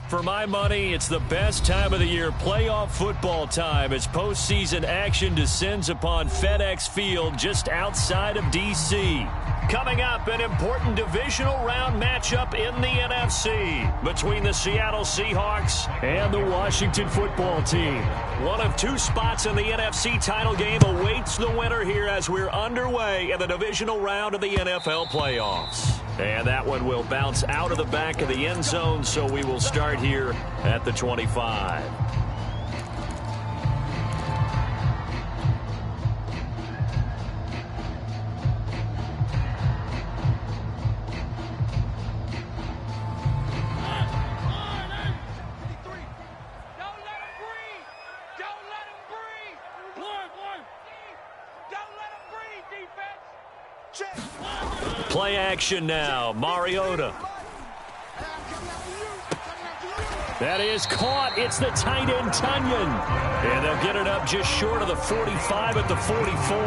For my money, it's the best time of the year, playoff football time, as postseason action descends upon FedEx Field just outside of D.C. Coming up, an important divisional round matchup in the NFC between the Seattle Seahawks and the Washington football team. One of two spots in the NFC title game awaits the winner here as we're underway in the divisional round of the NFL playoffs. And that one will bounce out of the back of the end zone, so we will start here at the 25. Play action now. Mariota. That is caught. It's the tight end, Tunyon. And they'll get it up just short of the 45 at the 44.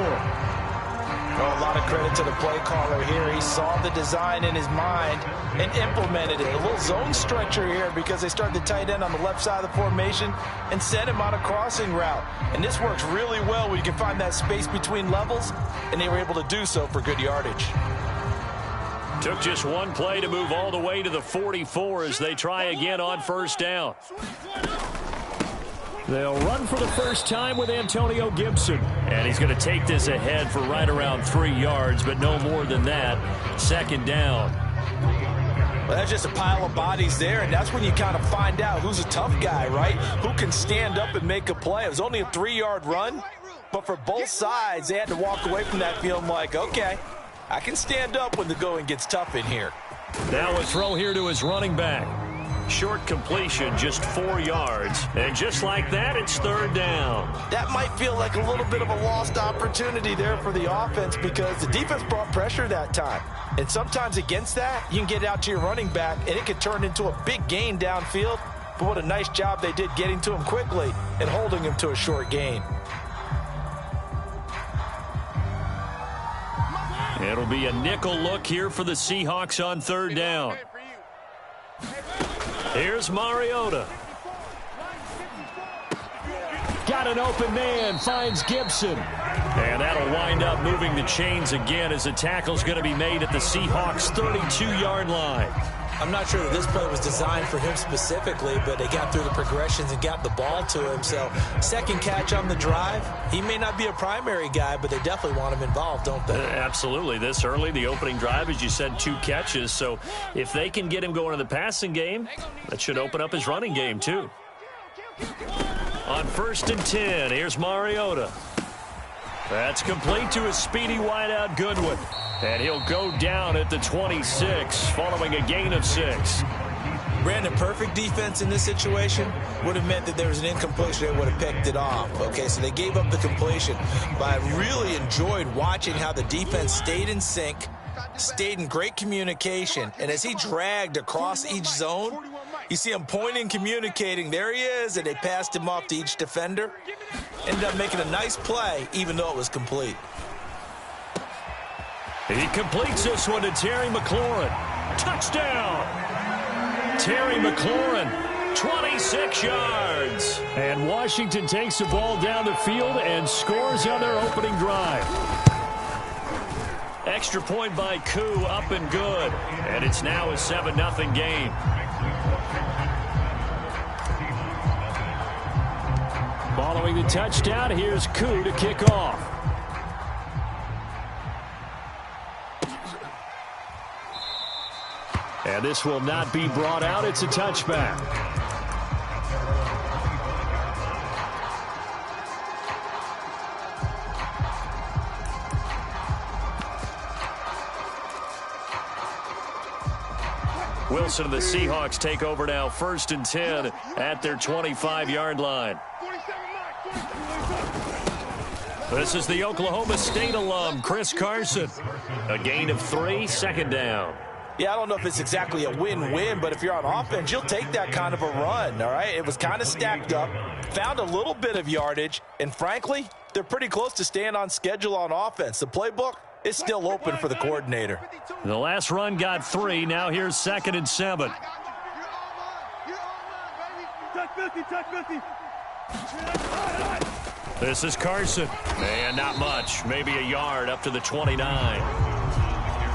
A lot of credit to the play caller here. He saw the design in his mind and implemented it. A little zone stretcher here because they start the tight end on the left side of the formation and send him on a crossing route. And this works really well when you can find that space between levels, and they were able to do so for good yardage. Took just one play to move all the way to the 44 as they try again on first down. They'll run for the first time with Antonio Gibson. And he's going to take this ahead for right around 3 yards, but no more than that. Second down. Well, that's just a pile of bodies there, and that's when you kind of find out who's a tough guy, right? Who can stand up and make a play. It was only a 3-yard run, but for both sides, they had to walk away from that feeling like, okay, I can stand up when the going gets tough in here. Now a throw here to his running back. Short completion, just 4 yards. And just like that, it's third down. That might feel like a little bit of a lost opportunity there for the offense because the defense brought pressure that time. And sometimes against that, you can get out to your running back, and it can turn into a big gain downfield. But what a nice job they did getting to him quickly and holding him to a short gain. It'll be a nickel look here for the Seahawks on third down. Here's Mariota. Got an open man, finds Gibson. And that'll wind up moving the chains again as the tackle's going to be made at the Seahawks' 32-yard line. I'm not sure that this play was designed for him specifically, but they got through the progressions and got the ball to him. So second catch on the drive. He may not be a primary guy, but they definitely want him involved, don't they? Absolutely. This early, the opening drive, as you said, 2 catches. So if they can get him going in the passing game, that should open up his running game too. On 1st and 10, here's Mariota. That's complete to his speedy wideout Goodwin. And he'll go down at the 26 following a gain of 6. Brandon, perfect defense in this situation would have meant that there was an incompletion. They would have picked it off. Okay, so they gave up the completion. But I really enjoyed watching how the defense stayed in sync, stayed in great communication. And as he dragged across each zone, you see him pointing, communicating. There he is, and they passed him off to each defender. Ended up making a nice play, even though it was complete. He completes this one to Terry McLaurin. Touchdown! Terry McLaurin, 26 yards. And Washington takes the ball down the field and scores on their opening drive. Extra point by Koo, up and good. And it's now a 7-0 game. Following the touchdown, here's Koo to kick off. And this will not be brought out. It's a touchback. Wilson and the Seahawks take over now, 1st and 10 at their 25-yard line. This is the Oklahoma State alum, Chris Carson. A gain of 3, second down. Yeah, I don't know if it's exactly a win-win, but if you're on offense, you'll take that kind of a run, all right? It was kind of stacked up, found a little bit of yardage, and frankly, they're pretty close to staying on schedule on offense. The playbook is still open for the coordinator. The last run got 3. Now here's 2nd and 7. This is Carson. And not much. Maybe a yard up to the 29.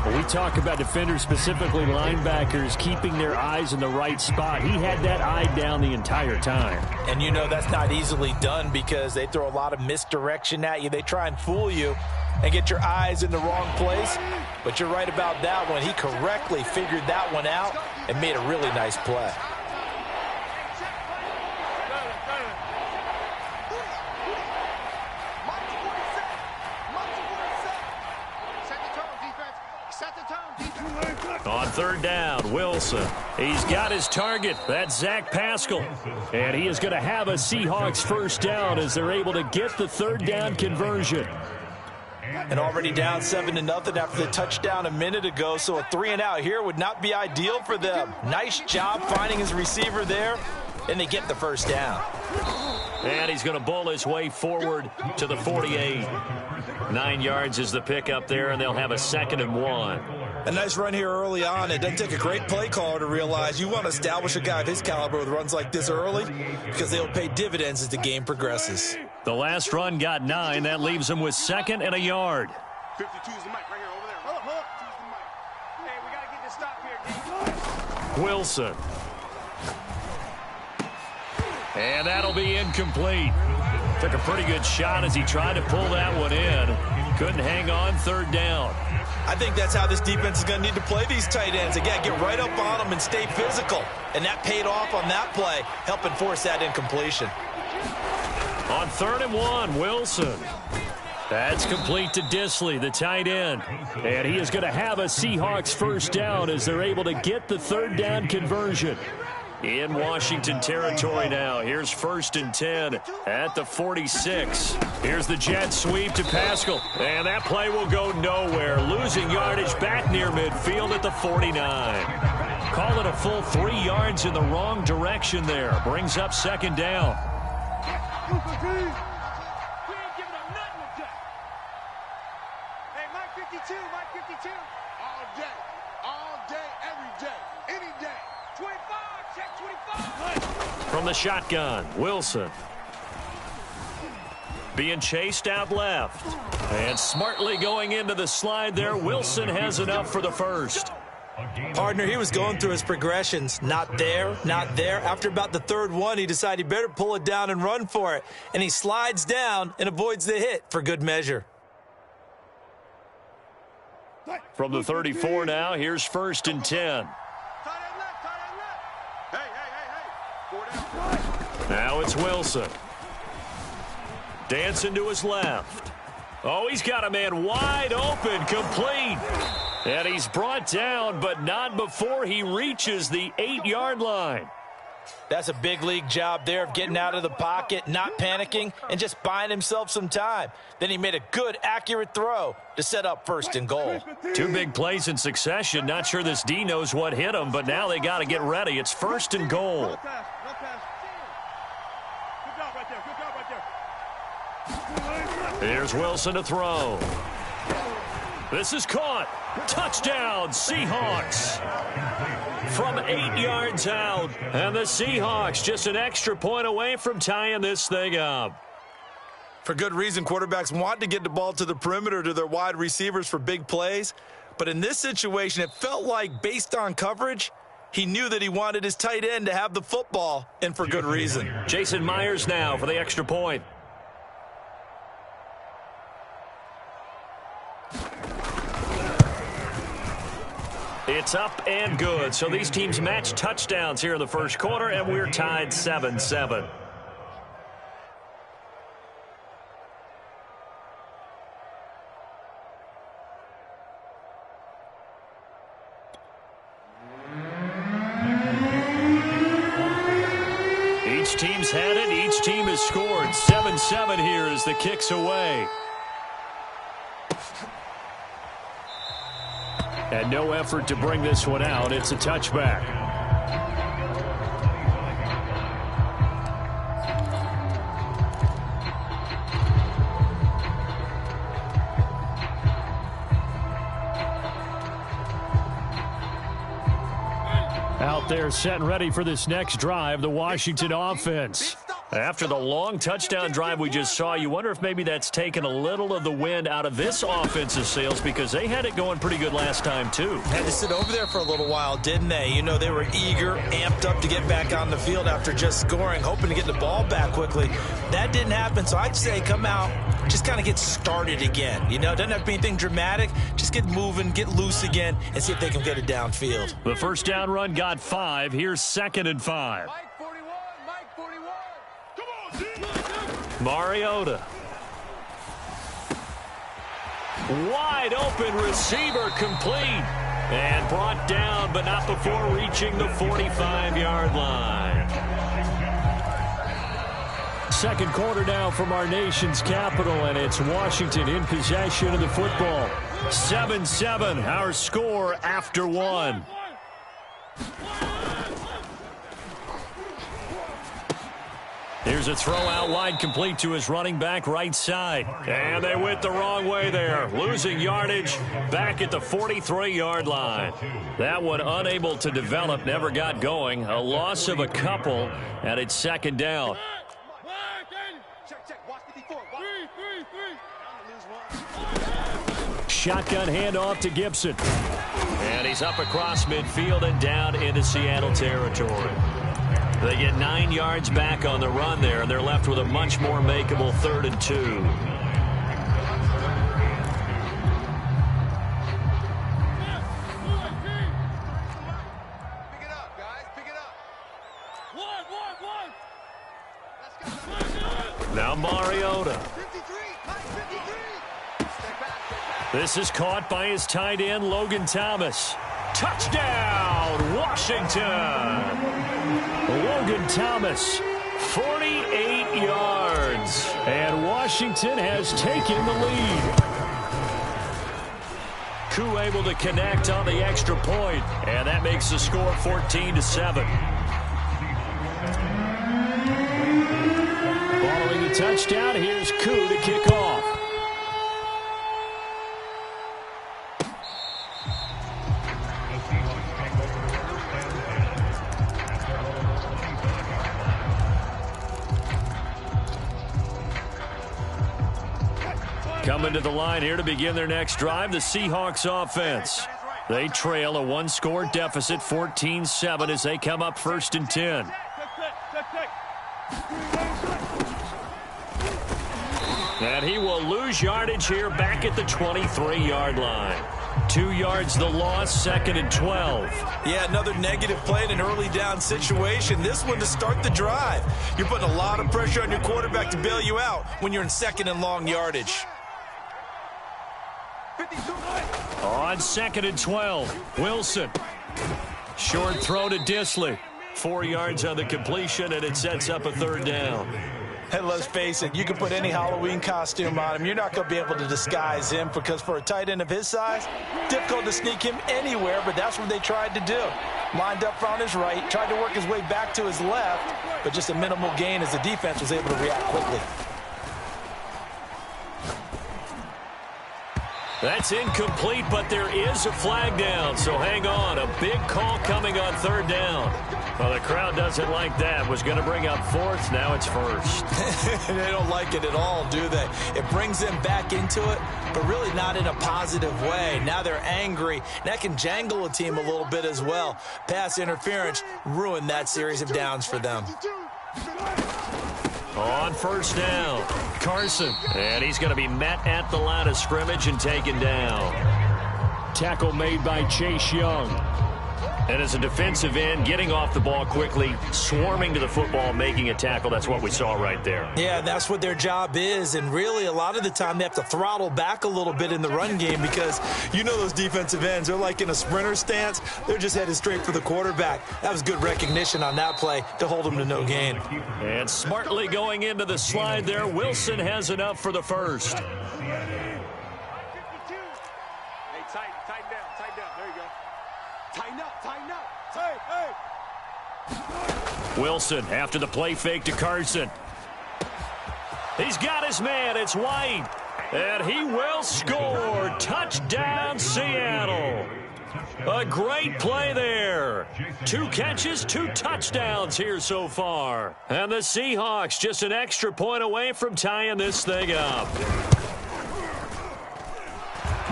When we talk about defenders, specifically linebackers, keeping their eyes in the right spot, he had that eye down the entire time. And you know that's not easily done because they throw a lot of misdirection at you. They try and fool you and get your eyes in the wrong place. But you're right about that one. He correctly figured that one out and made a really nice play. On third down, Wilson. He's got his target. That's Zach Pascal. And he is going to have a Seahawks first down as they're able to get the third down conversion. And already down 7-0 after the touchdown a minute ago, so a 3-and-out here would not be ideal for them. Nice job finding his receiver there, and they get the first down. And he's going to bowl his way forward to the 48. 9 yards is the pickup there, and they'll have a 2nd and 1. A nice run here early on. It doesn't take a great play caller to realize you want to establish a guy of his caliber with runs like this early because they'll pay dividends as the game progresses. The last run got 9. That leaves him with 2nd and a yard. 52 is the mic right here over there. Hold up. Choose the mic. Hey, we got to get this stop here. Wilson. And that'll be incomplete. Took a pretty good shot as he tried to pull that one in. Couldn't hang on. Third down. I think that's how this defense is going to need to play these tight ends. Again, get right up on them and stay physical. And that paid off on that play, helping force that incompletion. On 3rd and 1, Wilson. That's complete to Disley, the tight end. And he is going to have a Seahawks first down as they're able to get the third down conversion. In Washington territory now. Here's 1st and 10 at the 46. Here's the jet sweep to Pascal. And that play will go nowhere. Losing yardage back near midfield at the 49. Call it a full 3 yards in the wrong direction there. Brings up 2nd down. We ain't giving up nothing with that. Hey, Mike 52, Mike 52. All day, every day, any day. 25, check 25. From the shotgun, Wilson. Being chased out left. And smartly going into the slide there. Wilson has enough for the first. Partner, he was going through his progressions. Not there, not there. After about the 3rd one, he decided he better pull it down and run for it. And he slides down and avoids the hit for good measure. From the 34 now, here's 1st and 10. Now it's Wilson. Dancing to his left. Oh, he's got a man wide open, complete. And he's brought down, but not before he reaches the 8-yard line. That's a big league job there of getting out of the pocket, not panicking, and just buying himself some time. Then he made a good, accurate throw to set up 1st and goal. 2 big plays in succession. Not sure this D knows what hit him, but now they got to get ready. It's 1st and goal. Here's Wilson to throw. This is caught. Touchdown, Seahawks. From 8 yards out. And the Seahawks just an extra point away from tying this thing up. For good reason, quarterbacks want to get the ball to the perimeter to their wide receivers for big plays. But in this situation, it felt like based on coverage, he knew that he wanted his tight end to have the football, and for good reason. Jason Myers now for the extra point. It's up and good. So these teams match touchdowns here in the first quarter, and we're tied 7-7. Each team's had it. Each team has scored. 7-7 here as the kick's away. And no effort to bring this one out. It's a touchback. Out They're set and ready for this next drive, the Washington offense. After the long touchdown drive we just saw, you wonder if maybe that's taken a little of the wind out of this offensive sails because they had it going pretty good last time, too. Had to sit over there for a little while, didn't they? You know, they were eager, amped up to get back on the field after just scoring, hoping to get the ball back quickly. That didn't happen, so I'd say come out, just kind of get started again. You know, doesn't have to be anything dramatic. Just get moving, get loose again, and see if they can get it downfield. The first down run got 5. Here's 2nd and 5. Mariota. Wide open receiver complete. And brought down, but not before reaching the 45-yard line. Second quarter now from our nation's capital, and it's Washington in possession of the football. 7-7, our score after 1. Here's a throw out wide, complete to his running back right side. And they went the wrong way there. Losing yardage back at the 43-yard line. That one unable to develop, never got going. A loss of a couple, and it's 2nd down. Shotgun handoff to Gibson. And he's up across midfield and down into Seattle territory. They get 9 yards back on the run there, and they're left with a much more makeable 3rd and 2. Pick it up, guys. Pick it up. One. Now Mariota. 53. This is caught by his tight end, Logan Thomas. Touchdown, Washington! Logan Thomas, 48 yards. And Washington has taken the lead. Koo able to connect on the extra point, and that makes the score 14-7. Following the touchdown, here's Koo to kick off. Coming to the line here to begin their next drive, the Seahawks offense. They trail a 1-score deficit, 14-7, as they come up 1st and 10. And he will lose yardage here back at the 23-yard line. 2 yards the loss, 2nd and 12. Yeah, another negative play in an early down situation. This one to start the drive. You're putting a lot of pressure on your quarterback to bail you out when you're in 2nd and long yardage. On 2nd and 12, Wilson. Short throw to Disley. 4 yards on the completion, and it sets up a 3rd down. And let's face it, you can put any Halloween costume on him. You're not going to be able to disguise him because for a tight end of his size, difficult to sneak him anywhere, but that's what they tried to do. Lined up on his right, tried to work his way back to his left, but just a minimal gain as the defense was able to react quickly. That's incomplete, but there is a flag down, so hang on. A big call coming on 3rd down. Well, the crowd doesn't like that. Was going to bring up 4th, now it's 1st. They don't like it at all, do they? It brings them back into it, but really not in a positive way. Now they're angry. That can jangle a team a little bit as well. Pass interference ruined that series of downs for them. On 1st down, Carson. And he's going to be met at the line of scrimmage and taken down. Tackle made by Chase Young. And as a defensive end, getting off the ball quickly, swarming to the football, making a tackle. That's what we saw right there. Yeah, that's what their job is. And really, a lot of the time, they have to throttle back a little bit in the run game because you know those defensive ends, they're like in a sprinter stance. They're just headed straight for the quarterback. That was good recognition on that play to hold them to no gain. And smartly going into the slide there, Wilson has enough for the 1st. Hey, tighten down. There you go. Tighten up. Hey. Wilson after the play fake to Carson. He's got his man. It's White. And he will score. Touchdown, Seattle. A great play there. 2 catches, 2 touchdowns here so far. And the Seahawks just an extra point away from tying this thing up.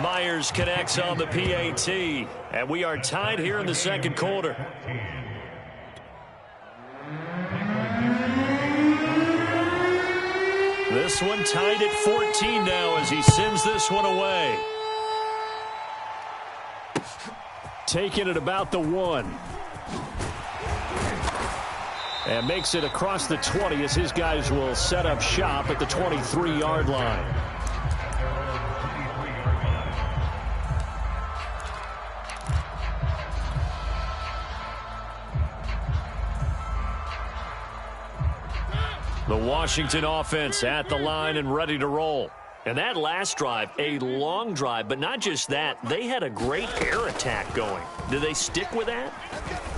Myers connects on the PAT, and we are tied here in the second quarter. This one tied at 14 now as he sends this one away. Taking it about the 1. And makes it across the 20 as his guys will set up shop at the 23-yard line. The Washington offense at the line and ready to roll. And that last drive, a long drive, but not just that. They had a great air attack going. Do they stick with that?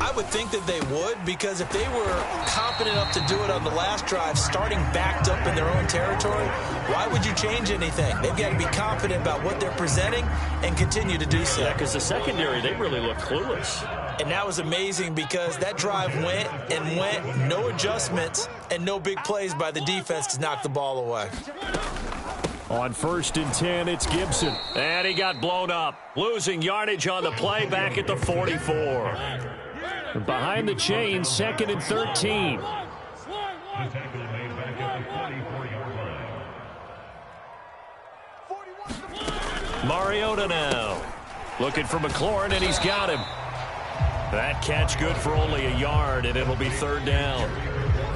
I would think that they would, because if they were confident enough to do it on the last drive, starting backed up in their own territory, why would you change anything? They've got to be confident about what they're presenting and continue to do so. Yeah, because the secondary, they really look clueless. And that was amazing because that drive went and went, no adjustments, and no big plays by the defense to knock the ball away. On 1st and 10, it's Gibson. And he got blown up. Losing yardage on the play back at the 44. Behind the chains, 2nd and 13. Mariota now. Looking for McLaurin, and he's got him. That catch good for only a yard, and it'll be 3rd down.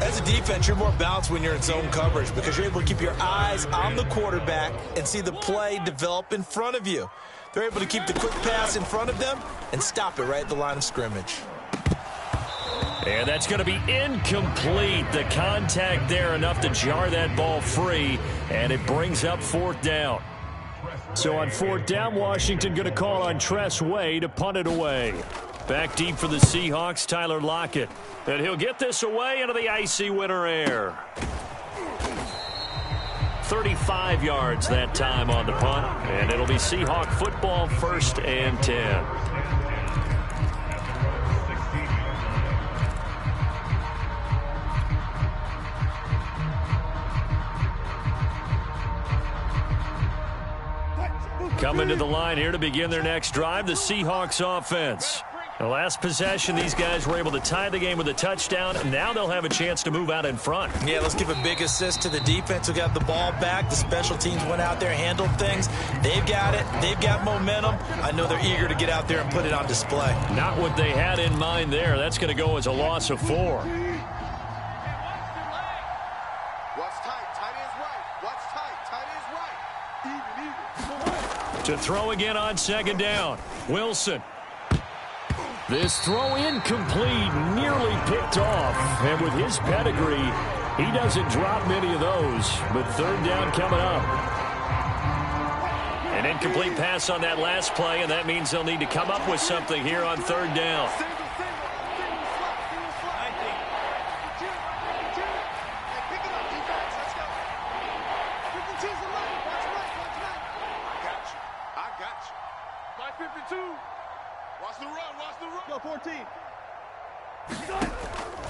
As a defense, you're more balanced when you're in zone coverage because you're able to keep your eyes on the quarterback and see the play develop in front of you. They're able to keep the quick pass in front of them and stop it right at the line of scrimmage. And that's going to be incomplete. The contact there enough to jar that ball free, and it brings up 4th down. So on 4th down, Washington going to call on Tress Way to punt it away. Back deep for the Seahawks, Tyler Lockett. And he'll get this away into the icy winter air. 35 yards that time on the punt. And it'll be Seahawk football, 1st and 10. Coming to the line here to begin their next drive, the Seahawks offense. The last possession, these guys were able to tie the game with a touchdown, and now they'll have a chance to move out in front. Yeah, let's give a big assist to the defense who got the ball back. The special teams went out there, handled things. They've got it. They've got momentum. I know they're eager to get out there and put it on display. Not what they had in mind there. That's going to go as a loss of 4. What's tight? Tight is right. What's tight? Tight is right. Even. To throw again on 2nd down. Wilson. This throw incomplete, nearly picked off. And with his pedigree, he doesn't drop many of those. But 3rd down coming up. An incomplete pass on that last play, and that means they'll need to come up with something here on 3rd down.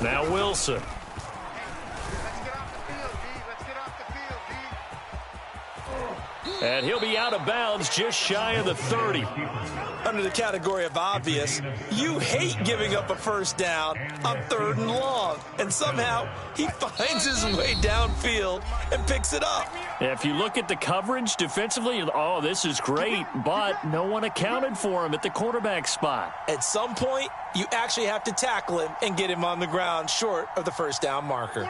Now Wilson. Let's get off the field, D. Let's get off the field, D. And he'll be out of bounds just shy of the 30. Under the category of obvious, you hate giving up a 1st down on 3rd and long. And somehow he finds his way downfield and picks it up. If you look at the coverage defensively, oh, this is great, but no one accounted for him at the quarterback spot. At some point, you actually have to tackle him and get him on the ground short of the 1st down marker.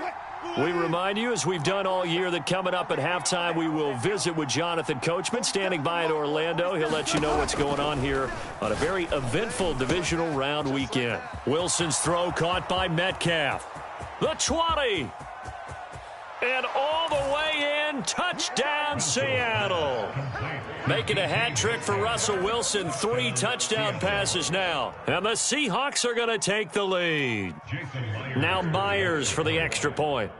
We remind you, as we've done all year, that coming up at halftime, we will visit with Jonathan Coachman, standing by in Orlando. He'll let you know what's going on here on a very eventful divisional round weekend. Wilson's throw caught by Metcalf. The 20. And all the way in, touchdown Seattle. Making a hat trick for Russell Wilson, 3 touchdown passes now. And the Seahawks are going to take the lead. Now Myers for the extra point.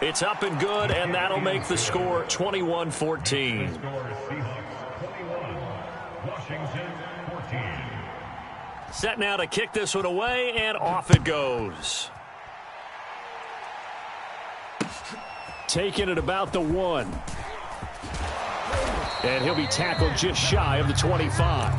It's up and good, and that'll make the score 21-14. Set now to kick this one away, and off it goes. Taking it about the 1. And he'll be tackled just shy of the 25.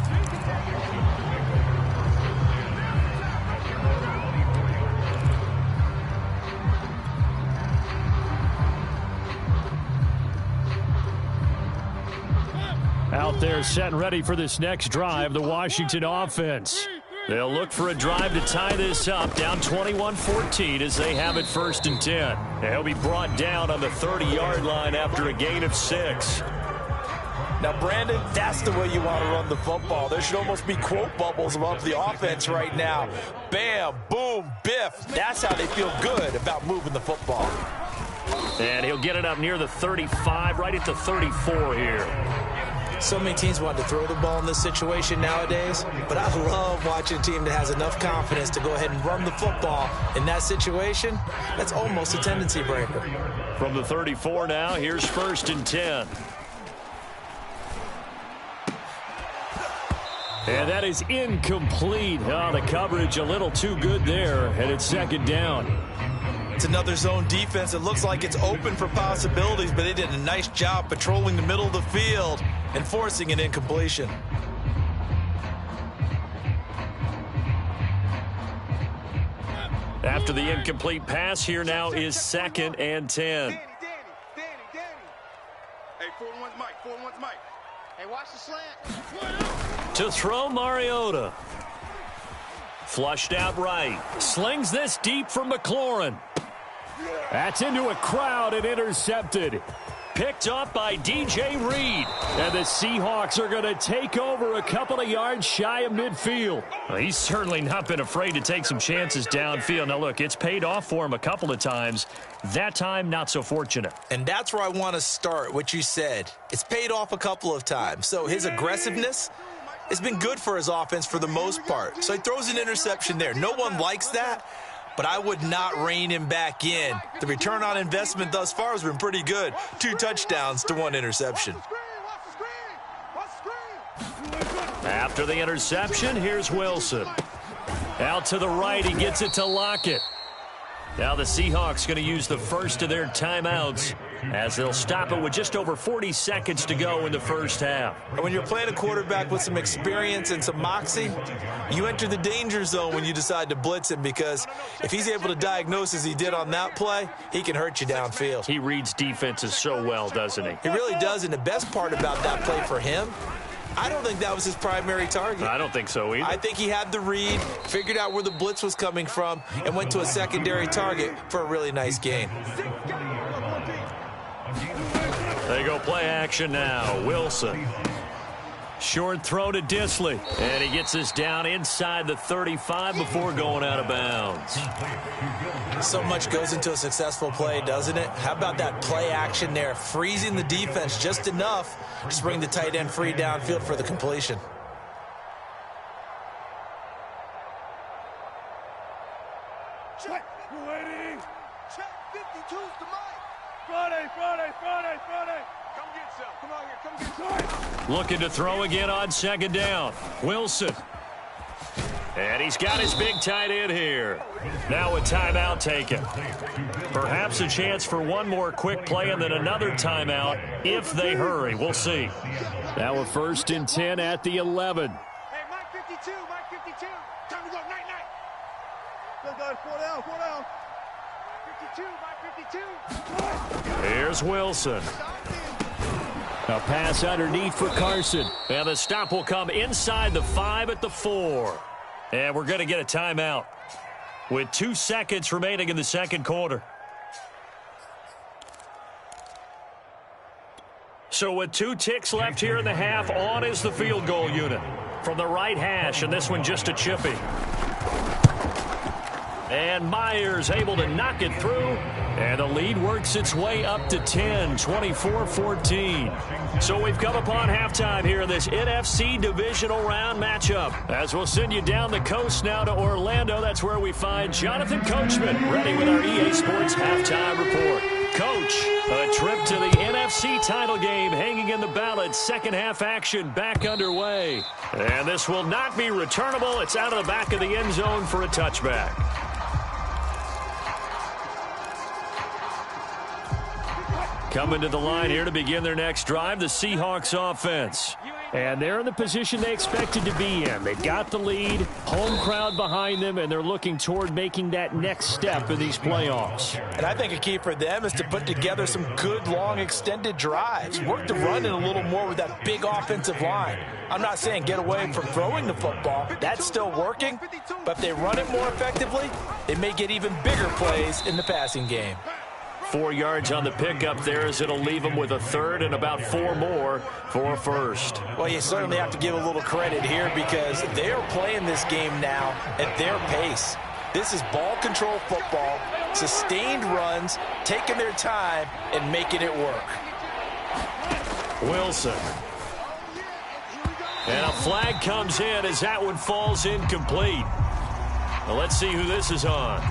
Out there set and ready for this next drive, the Washington offense. They'll look for a drive to tie this up, down 21-14 as they have it 1st and 10. They'll be brought down on the 30-yard line after a gain of 6. Now, Brandon, that's the way you want to run the football. There should almost be quote bubbles above the offense right now. Bam, boom, biff. That's how they feel good about moving the football. And he'll get it up near the 35, right at the 34 here. So many teams want to throw the ball in this situation nowadays, but I love watching a team that has enough confidence to go ahead and run the football in that situation. That's almost a tendency breaker. From the 34 now, here's 1st and 10. And that is incomplete. Oh, the coverage a little too good there, and it's 2nd down. It's another zone defense. It looks like it's open for possibilities, but they did a nice job patrolling the middle of the field and forcing an incompletion. After the incomplete pass, here now is 2nd and 10. Danny. Hey, 4-1's Mike. 4-1's Mike. Hey, watch the slant. To throw, Mariota. Flushed out right. Slings this deep for McLaurin. That's into a crowd and intercepted. Picked up by DJ Reed. And the Seahawks are going to take over a couple of yards shy of midfield. Well, he's certainly not been afraid to take some chances downfield. Now, look, it's paid off for him a couple of times. That time, not so fortunate. And that's where I want to start, what you said. It's paid off a couple of times. So his aggressiveness has been good for his offense for the most part. So he throws an interception there. No one likes that, but I would not rein him back in. The return on investment thus far has been pretty good. 2 touchdowns to 1 interception. After the interception, here's Wilson. Out to the right, he gets it to Lockett. Now the Seahawks going to use the first of their timeouts as they'll stop it with just over 40 seconds to go in the first half. And when you're playing a quarterback with some experience and some moxie, you enter the danger zone when you decide to blitz him, because if he's able to diagnose as he did on that play, he can hurt you downfield. He reads defenses so well, doesn't he? He really does, and the best part about that play for him, I don't think that was his primary target. I don't think so either. I think he had the read, figured out where the blitz was coming from, and went to a secondary target for a really nice gain. They go play action now. Wilson. Short throw to Disley. And he gets this down inside the 35 before going out of bounds. So much goes into a successful play, doesn't it? How about that play action there? Freezing the defense just enough to bring the tight end free downfield for the completion. Check. We're waiting. Check. 52's the mic. Friday. Come get some. Come on here. Come get some. Looking to throw again on 2nd down. Wilson. And he's got his big tight end here. Now a timeout taken. Perhaps a chance for one more quick play and then another timeout if they hurry. We'll see. Now a 1st and 10 at the 11. Hey, Mike 52. Time to go. Night. Let's go. 4 down. 52. Mike 52. Here's Wilson. A pass underneath for Carson. And the stop will come inside the 5 at the 4. And we're going to get a timeout with 2 seconds remaining in the 2nd quarter. So with 2 ticks left here in the half, on is the field goal unit from the right hash, and this one just a chippy. And Myers able to knock it through, and the lead works its way up to 10, 24-14. So we've come upon halftime here in this NFC divisional round matchup. As we'll send you down the coast now to Orlando, that's where we find Jonathan Coachman ready with our EA Sports halftime report. Coach, a trip to the NFC title game hanging in the balance. Second half action back underway. And this will not be returnable. It's out of the back of the end zone for a touchback. Coming to the line here to begin their next drive, the Seahawks offense. And they're in the position they expected to be in. They've got the lead, home crowd behind them, and they're looking toward making that next step in these playoffs. And I think a key for them is to put together some good, long, extended drives. Work the run in a little more with that big offensive line. I'm not saying get away from throwing the football. That's still working. But if they run it more effectively, they may get even bigger plays in the passing game. 4 yards on the pickup there as it'll leave them with a third and about 4 more for a first. Well, you certainly have to give a little credit here because they are playing this game now at their pace. This is ball control football, sustained runs, taking their time and making it work. Wilson. And a flag comes in as that one falls incomplete. Well, let's see who this is on.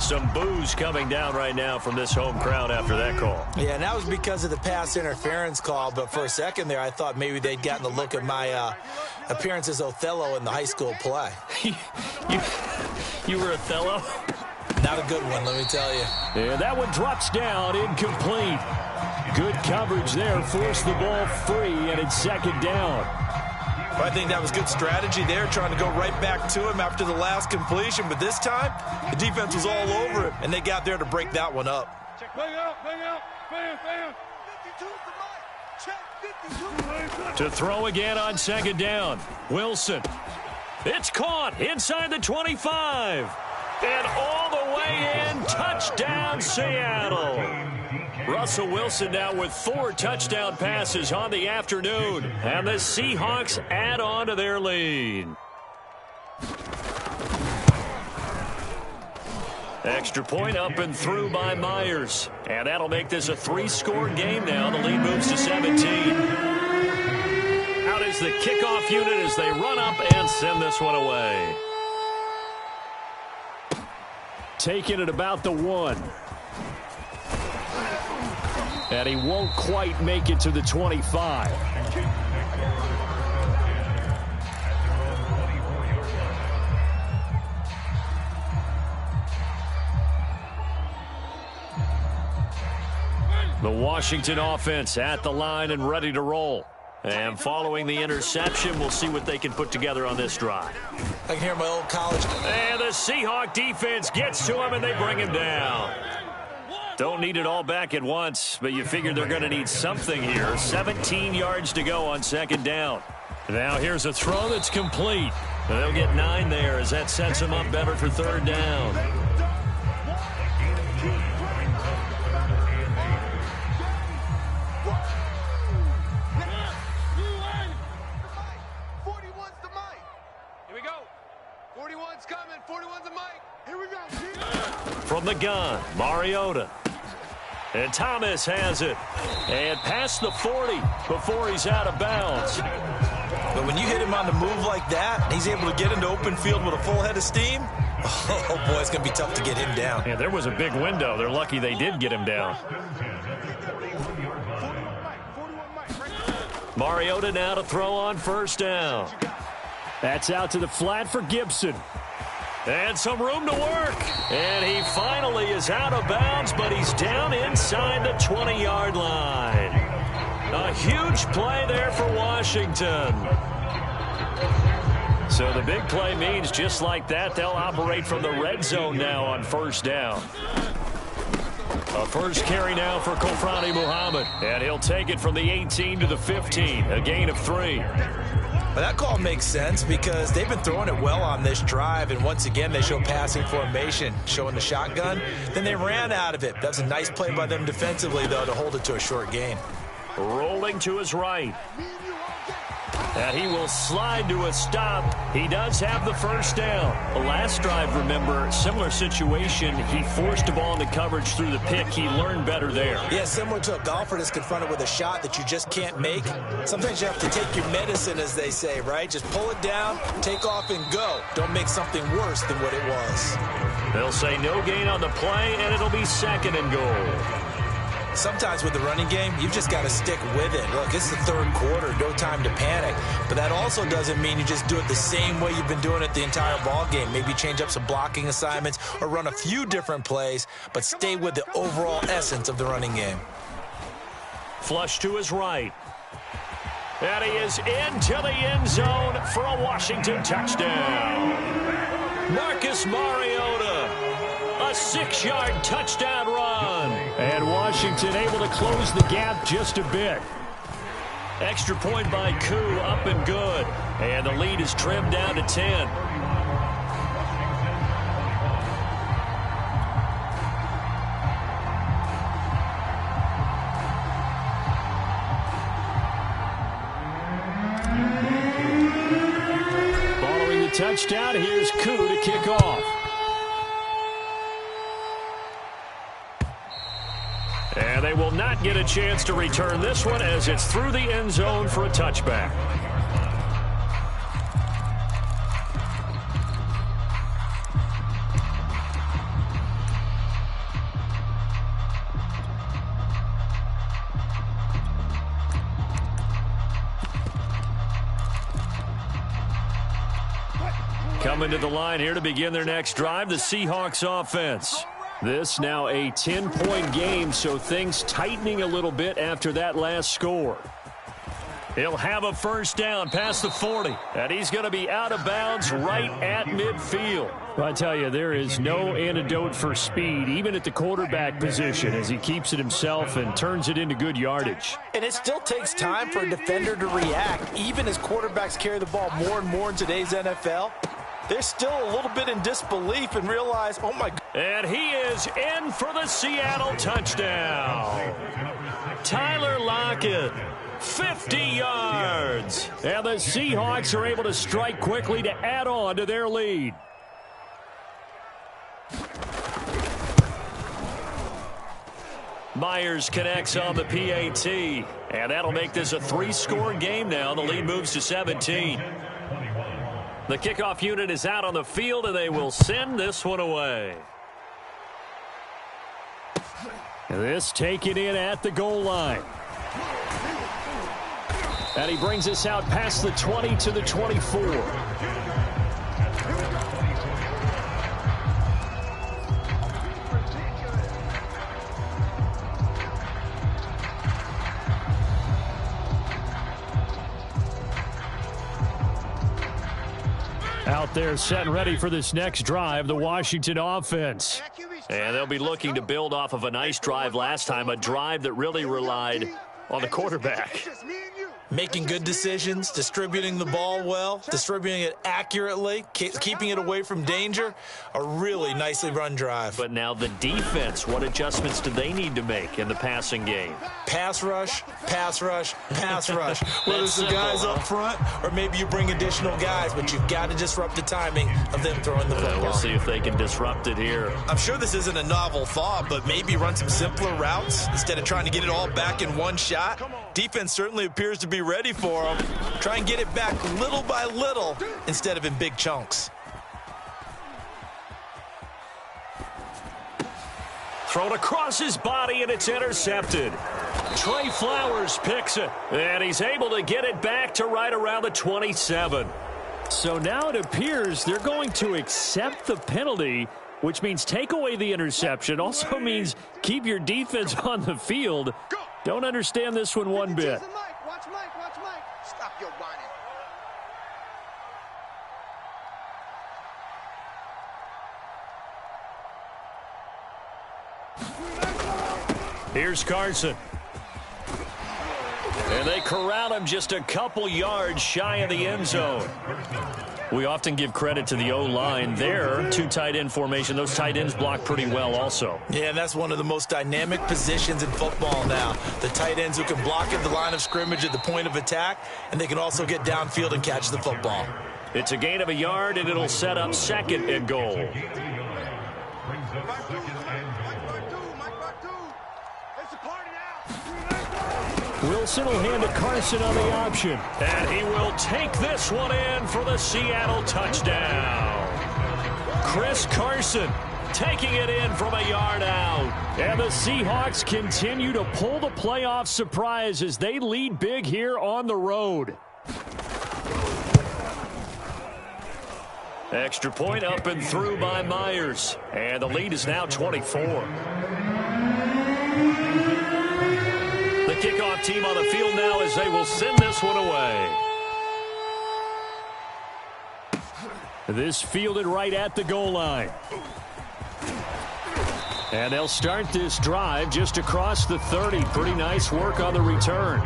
Some boos coming down right now from this home crowd after that call. Yeah, and that was because of the pass interference call. But for a second there, I thought maybe they'd gotten a look at my appearance as Othello in the high school play. You were Othello? Not a good one, let me tell you. And that one drops down, incomplete. Good coverage there, forced the ball free, and it's second down. I think that was good strategy there, trying to go right back to him after the last completion. But this time, the defense was all over it, and they got there to break that one up. Check, bang out, fan. 52's the mic. Check, 52. To throw again on second down. Wilson. It's caught inside the 25. And all the way in, touchdown Seattle. Russell Wilson now with 4 touchdown passes on the afternoon. And the Seahawks add on to their lead. Extra point up and through by Myers. And that'll make this a 3-score game now. The lead moves to 17. Out is the kickoff unit as they run up and send this one away. Taking it about the 1. And he won't quite make it to the 25. The Washington offense at the line and ready to roll. And following the interception, we'll see what they can put together on this drive. I can hear my old college. And the Seahawk defense gets to him, and they bring him down. Don't need it all back at once, but you figure they're going to need something here. 17 yards to go on second down. Now here's a throw that's complete. They'll get 9 there as that sets them up better for third down. From the gun, Mariota. And Thomas has it. And past the 40 before he's out of bounds. But when you hit him on the move like that, he's able to get into open field with a full head of steam. Oh, boy, it's going to be tough to get him down. Yeah, there was a big window. They're lucky they did get him down. Mariota now to throw on first down. That's out to the flat for Gibson. And some room to work. And he finally is out of bounds, but he's down inside the 20-yard line. A huge play there for Washington. So the big play means just like that, they'll operate from the red zone now on first down. A first carry now for Kofrani Muhammad. And he'll take it from the 18 to the 15. A gain of 3. Well, that call makes sense because they've been throwing it well on this drive, and once again they show passing formation, showing the shotgun. Then they ran out of it. That's a nice play by them defensively, though, to hold it to a short gain. Rolling to his right. And he will slide to a stop. He does have the first down. The last drive, remember, similar situation. He forced the ball into coverage through the pick. He learned better there. Yeah, similar to a golfer that's confronted with a shot that you just can't make. Sometimes you have to take your medicine, as they say, right? Just pull it down, take off, and go. Don't make something worse than what it was. They'll say no gain on the play, and it'll be second and goal. Sometimes with the running game, you've just got to stick with it. Look, it's the third quarter, no time to panic. But that also doesn't mean you just do it the same way you've been doing it the entire ball game. Maybe change up some blocking assignments or run a few different plays, but stay with the overall essence of the running game. Flush to his right. And he is into the end zone for a Washington touchdown. Marcus Mariota, a 6-yard touchdown run. And Washington able to close the gap just a bit. Extra point by Koo, up and good. And the lead is trimmed down to 10. Following the touchdown, here's Koo to kick off. And they will not get a chance to return this one as it's through the end zone for a touchback. Coming to the line here to begin their next drive, the Seahawks offense. This now a 10-point game, so things tightening a little bit after that last score. He'll have a first down past the 40, and he's going to be out of bounds right at midfield. Well, I tell you, there is no antidote for speed, even at the quarterback position, as he keeps it himself and turns it into good yardage. And it still takes time for a defender to react, even as quarterbacks carry the ball more and more in today's NFL. They're still a little bit in disbelief and realize, oh my God. And he is in for the Seattle touchdown. Tyler Lockett, 50 yards. And the Seahawks are able to strike quickly to add on to their lead. Myers connects on the PAT. And that'll make this a 3-score game now. The lead moves to 17. The kickoff unit is out on the field, and they will send this one away. This taken in at the goal line. And he brings us out past the 20 to the 24. Out there set and ready for this next drive, the Washington offense. And they'll be looking to build off of a nice drive last time, a drive that really relied on the quarterback. Making good decisions, distributing the ball well, distributing it accurately, keeping it away from danger. A really nicely run drive. But now the defense, what adjustments do they need to make in the passing game? Pass rush, pass rush, pass rush. Whether it's the guys up front or maybe you bring additional guys, but you've got to disrupt the timing of them throwing the football. We'll see if they can disrupt it here. I'm sure this isn't a novel thought, but maybe run some simpler routes instead of trying to get it all back in one shot. Defense certainly appears to be ready for them. Try and get it back little by little instead of in big chunks. Thrown across his body, and it's intercepted. Trey Flowers picks it, and he's able to get it back to right around the 27. So now it appears they're going to accept the penalty, which means take away the interception. Also means keep your defense on the field. Don't understand this one bit. Watch Mike. Stop your whining. Here's Carson. And they corral him just a couple yards shy of the end zone. We often give credit to the O-line there. 2 tight end formation. Those tight ends block pretty well also. Yeah, and that's one of the most dynamic positions in football now. The tight ends who can block at the line of scrimmage at the point of attack, and they can also get downfield and catch the football. It's a gain of a yard, and it'll set up 2nd and goal. Wilson will hand to Carson on the option. And he will take this one in for the Seattle touchdown. Chris Carson taking it in from a yard out. And the Seahawks continue to pull the playoff surprise as they lead big here on the road. Extra point up and through by Myers. And the lead is now 24. The kickoff team on the field now as they will send this one away. This fielded right at the goal line. And they'll start this drive just across the 30. Pretty nice work on the return.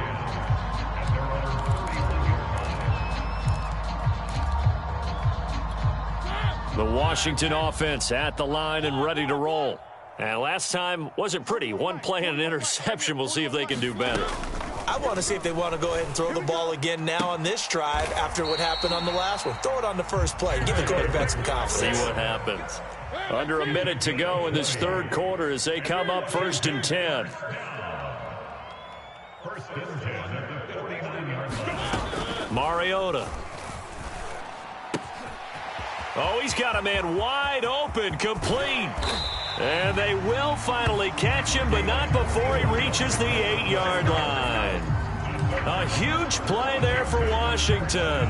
The Washington offense at the line and ready to roll. And last time wasn't pretty. One play and an interception. We'll see if they can do better. I want to see if they want to go ahead and throw the ball again now on this drive after what happened on the last one. Throw it on the first play. Give the quarterback some confidence. See what happens. Under a minute to go in this third quarter as they come up 1st and 10. Mariota. Oh, he's got a man wide open, complete. And they will finally catch him, but not before he reaches the 8-yard line. A huge play there for Washington.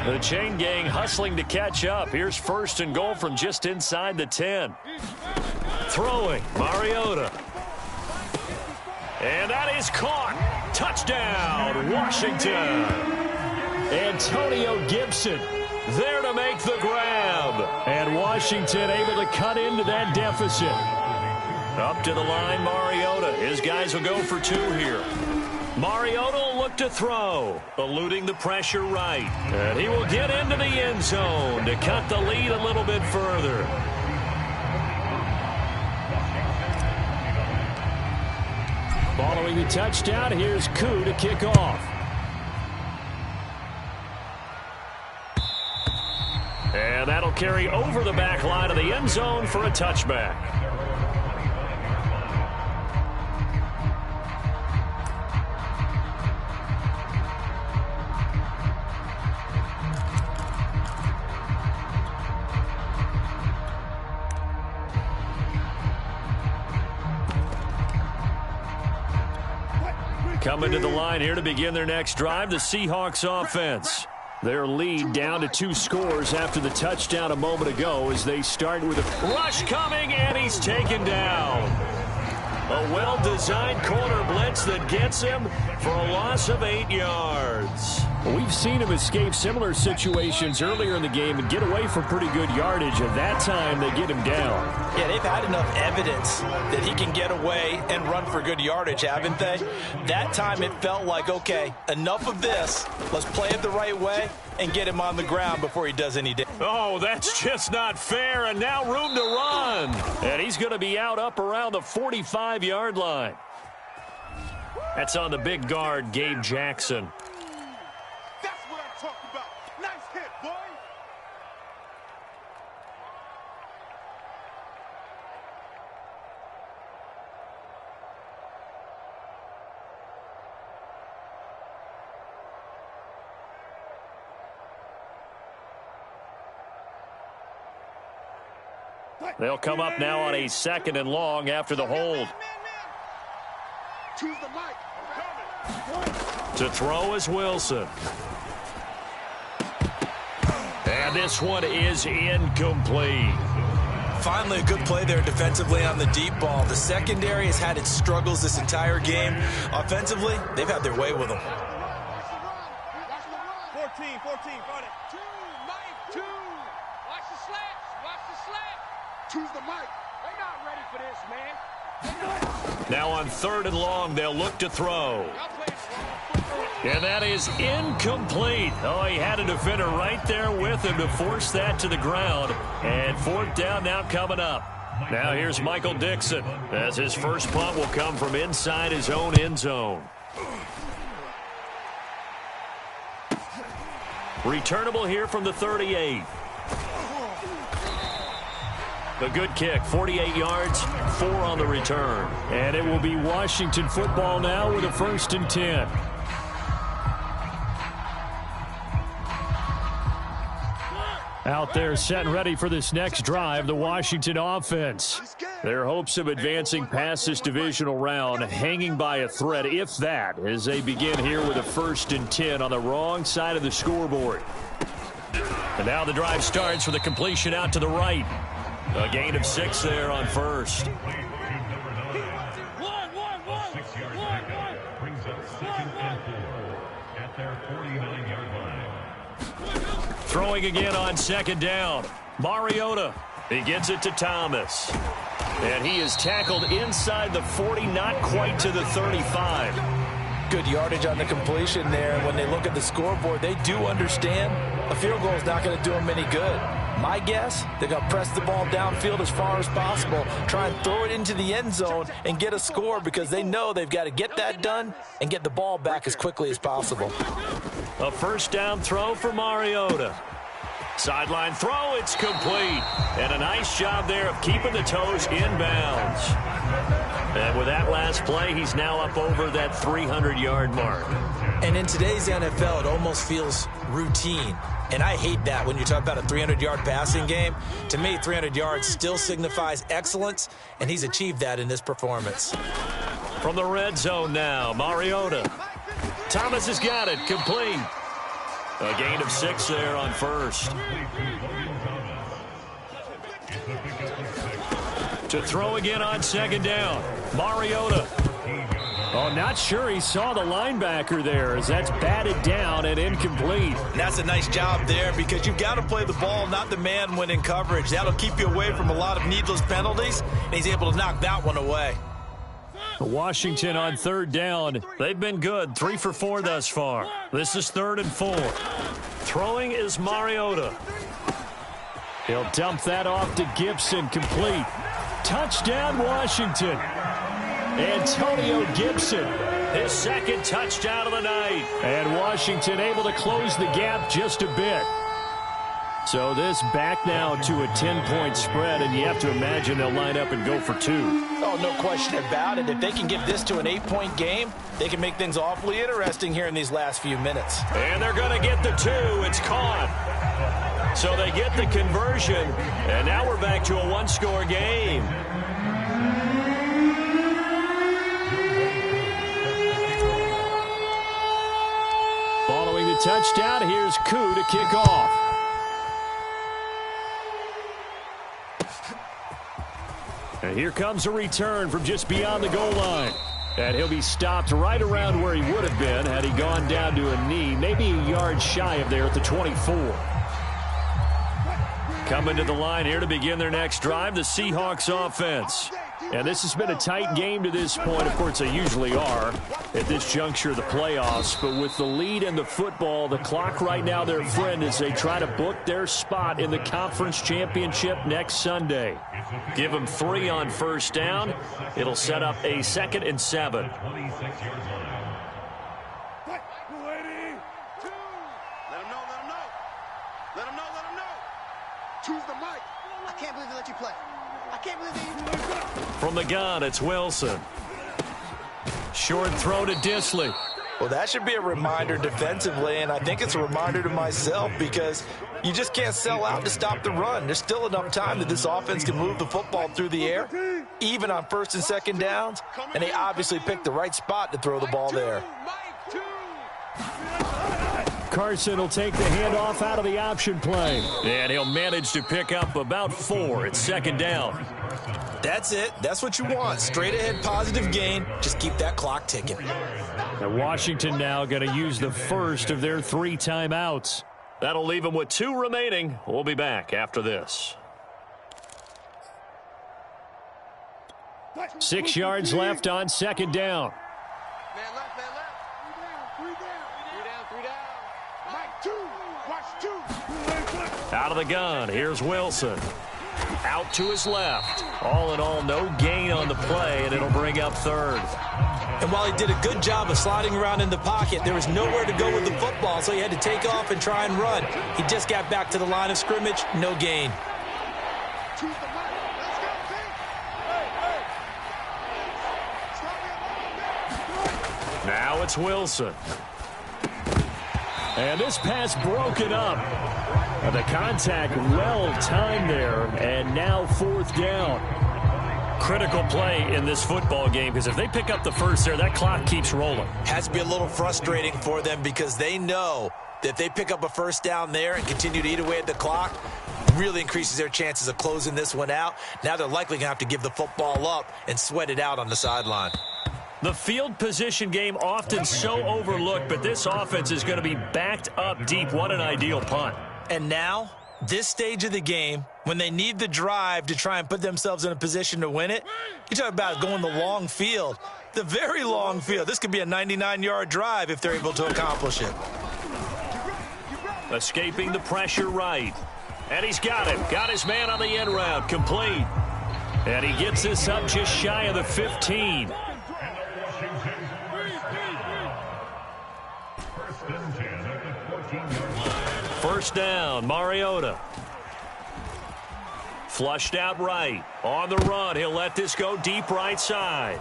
The chain gang hustling to catch up. Here's 1st and goal from just inside the 10. Throwing, Mariota. And that is caught. Touchdown, Washington. Antonio Gibson there to make the grab. And Washington able to cut into that deficit. Up to the line, Mariota. His guys will go for 2 here. Mariota will look to throw, eluding the pressure right. And he will get into the end zone to cut the lead a little bit further. Following the touchdown, here's Koo to kick off. And that'll carry over the back line of the end zone for a touchback. Coming to the line here to begin their next drive, the Seahawks offense. Their lead down to 2 scores after the touchdown a moment ago as they start with a rush coming, and he's taken down. A well-designed corner blitz that gets him for a loss of 8 yards. We've seen him escape similar situations earlier in the game and get away from pretty good yardage, and that time they get him down. Yeah, they've had enough evidence that he can get away and run for good yardage, haven't they? That time it felt like, okay, enough of this. Let's play it the right way and get him on the ground before he does any damage. Oh, that's just not fair, and now room to run. And he's going to be out up around the 45-yard line. That's on the big guard, Gabe Jackson. That's what I'm talking about. Nice hit, boy. They'll come up now on a 2nd and long after the hold. Choose the mic. To throw is Wilson. And this one is incomplete. Finally, a good play there defensively on the deep ball. The secondary has had its struggles this entire game. Offensively, they've had their way with them. 14, got it. 2, Mike, 2. Watch the slaps, watch the slap. Choose the mic. They're not ready for this, man. Now on 3rd and long, they'll look to throw. And that is incomplete. Oh, he had a defender right there with him to force that to the ground. And 4th down now coming up. Now here's Michael Dixon as his first punt will come from inside his own end zone. Returnable here from the 38. A good kick, 48 yards, 4 on the return. And it will be Washington football now with a 1st and 10. Out there set and ready for this next drive, the Washington offense. Their hopes of advancing past this divisional round hanging by a thread, if that, as they begin here with a 1st and 10 on the wrong side of the scoreboard. And now the drive starts with a completion out to the right. A gain of 6 there on first. Throwing again on 2nd down. Mariota. He gets it to Thomas. And he is tackled inside the 40, not quite to the 35. Good yardage on the completion there. When they look at the scoreboard, they do understand a field goal is not going to do them any good. My guess, they're going to press the ball downfield as far as possible, try and throw it into the end zone and get a score because they know they've got to get that done and get the ball back as quickly as possible. A 1st down throw for Mariota. Sideline throw, it's complete. And a nice job there of keeping the toes inbounds. And with that last play, he's now up over that 300-yard mark. And in today's NFL, it almost feels routine. And I hate that when you talk about a 300-yard passing game. To me, 300 yards still signifies excellence, and he's achieved that in this performance. From the red zone now, Mariota. Thomas has got it, complete. A gain of 6 there on first. To throw again on 2nd down. Mariota. Oh, not sure he saw the linebacker there as that's batted down and incomplete. And that's a nice job there because you've got to play the ball, not the man when in coverage. That'll keep you away from a lot of needless penalties, and he's able to knock that one away. Washington on 3rd down. They've been good, 3 for 4 thus far. This is 3rd and 4. Throwing is Mariota. He'll dump that off to Gibson, complete. Touchdown, Washington. Antonio Gibson, his 2nd touchdown of the night. And Washington able to close the gap just a bit. So this back now to a 10-point spread, and you have to imagine they'll line up and go for 2. Oh, no question about it. If they can get this to an 8-point game, they can make things awfully interesting here in these last few minutes. And they're going to get the 2. It's caught. So they get the conversion, and now we're back to a 1-score game. Following the touchdown, here's Koo to kick off. And here comes a return from just beyond the goal line. And he'll be stopped right around where he would have been had he gone down to a knee, maybe a yard shy of there at the 24. Coming to the line here to begin their next drive, the Seahawks offense. And this has been a tight game to this point. Of course, they usually are at this juncture of the playoffs. But with the lead in the football, the clock right now their friend as they try to book their spot in the conference championship next Sunday. Give them 3 on 1st down. It'll set up a 2nd and 7. Let him know, let him know. Choose the mic. I can't believe they let you play. I can't believe they let you play. From the gun, it's Wilson. Short throw to Disley. Well, that should be a reminder defensively, and I think it's a reminder to myself because you just can't sell out to stop the run. There's still enough time that this offense can move the football through the air, even on 1st and 2nd downs, and they obviously picked the right spot to throw the ball there. Carson will take the handoff out of the option play. And he'll manage to pick up about 4 at 2nd down. That's it. That's what you want. Straight ahead positive gain. Just keep that clock ticking. And Washington now going to use the first of their 3 timeouts. That'll leave them with 2 remaining. We'll be back after this. 6 yards left on 2nd down. Man left, man left. 3 down. Mike 2, watch 2. Out of the gun, here's Wilson. Out to his left. All in all, no gain on the play, and it'll bring up 3rd. And while he did a good job of sliding around in the pocket, there was nowhere to go with the football, so he had to take off and try and run. He just got back to the line of scrimmage, no gain. Choose the mic. Let's go, team. Now it's Wilson. And this pass broken up. The contact well timed there, and now 4th down. Critical play in this football game, because if they pick up the first there, that clock keeps rolling. Has to be a little frustrating for them because they know that if they pick up a first down there and continue to eat away at the clock, really increases their chances of closing this one out. Now they're likely going to have to give the football up and sweat it out on the sideline. The field position game often so overlooked, but this offense is going to be backed up deep. What an ideal punt. And now, this stage of the game, when they need the drive to try and put themselves in a position to win it, you talk about going the long field, the very long field. This could be a 99-yard drive if they're able to accomplish it. Escaping the pressure right. And he's got it. Got his man on the end route. Complete. And he gets this up just shy of the 15. First down, Mariota. Flushed out right. On the run, he'll let this go deep right side.